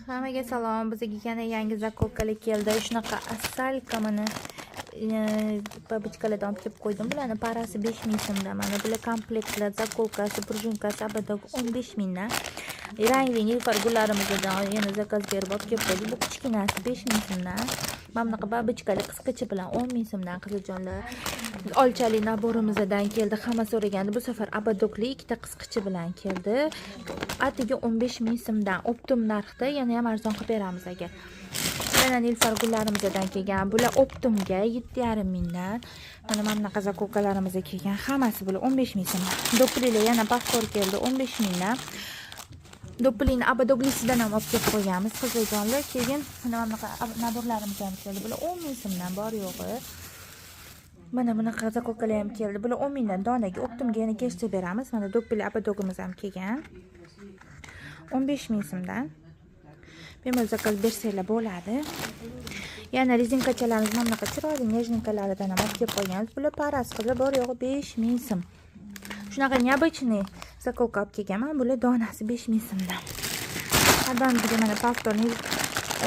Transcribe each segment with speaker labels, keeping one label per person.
Speaker 1: Hammaga salom. Bizga yana yangi zakovkalar keldi. Shunaqa asalka mana babichkalardan olib kelib qo'ydim. Bularni parasi 5000 so'mdan. Mana bular komplektlar, zakovkasi, prujunkasi, abadog 15 mingdan. Rangli nilufar gullarimizdan yana zakaz berib olib kelib qo'ydik. Bu kichkinasi 5000 so'mdan. Mana bunaqa babichkali qisqacha bilan 10000 so'mdan qiziljonlar. Olchali naborimizdan keldi. Hamma so'ragandi. Bu safar abadogli ikkita qisqicha bilan keldi. Atiga 15000 so'mdan optim narxda, yana ham arzon qilib beramiz agar. Yana nilufar gullarimizdan kelgan. Bular optimga 7,5 mingdan. Mana bunaqa zakovkalarimizga kelgan. Hammasi bular 15000 so'mdan. Doplilar yana pastor keldi 15 mingdan. Doplini abadoglisidan ham olib kelib qo'yamiz qiziljonlar. Keyin mana bunaqa naborlarimiz ham keldi. Bular 10000 so'mdan bor yo'g'i. Mana bunaqa zakovkalar ham keldi. Bular 10 mingdan donaga optimga yana kechtirib beramiz. Mana doppel abadogimiz ham kelgan. 15 ming so'mdan. Bemalol zakaz bersanglar bo'ladi. Yana rezinkachalarimiz mana bunaqa chiroyli nejninkalaridan ham olib kelib qo'yganmiz. Bular paras qizlar bor yo'g'i 5000 so'm. Shunaqa neobычный zakovka olib kelganman. Bular donasi 5000 so'mdan. Haddan bizga mana pastorni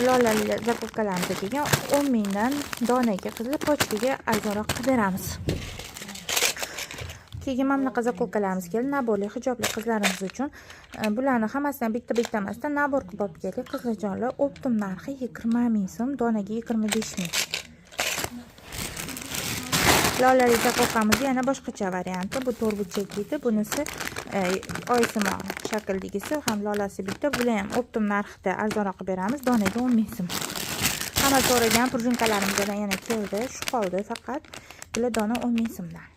Speaker 1: lolali zakovkalarimiz kelgan 10 mingdan donaga qizlar pochtaga arzonroq qilib beramiz. Keyin mana bunaqa zakovkalarimiz keldi. Naborli hijobli qizlarimiz uchun. Bularni hammasidan bitta emasdan nabor qilib olib keldik. Qizlarjonlar optim narxi 20 ming so'm, donaga 25 ming. Lolali zakovkamiz yana boshqacha varianti. Bu to'rtburchakli, bunisi oysimon shakldagisi, ham lolasi bitta. Bular ham optim narxda arzonroq qilib beramiz, donaga 10 ming so'm. Hamma so'ragan prujunkalarimiz yana keldi, shu qoldi faqat. Bular dona 10 ming so'mdan.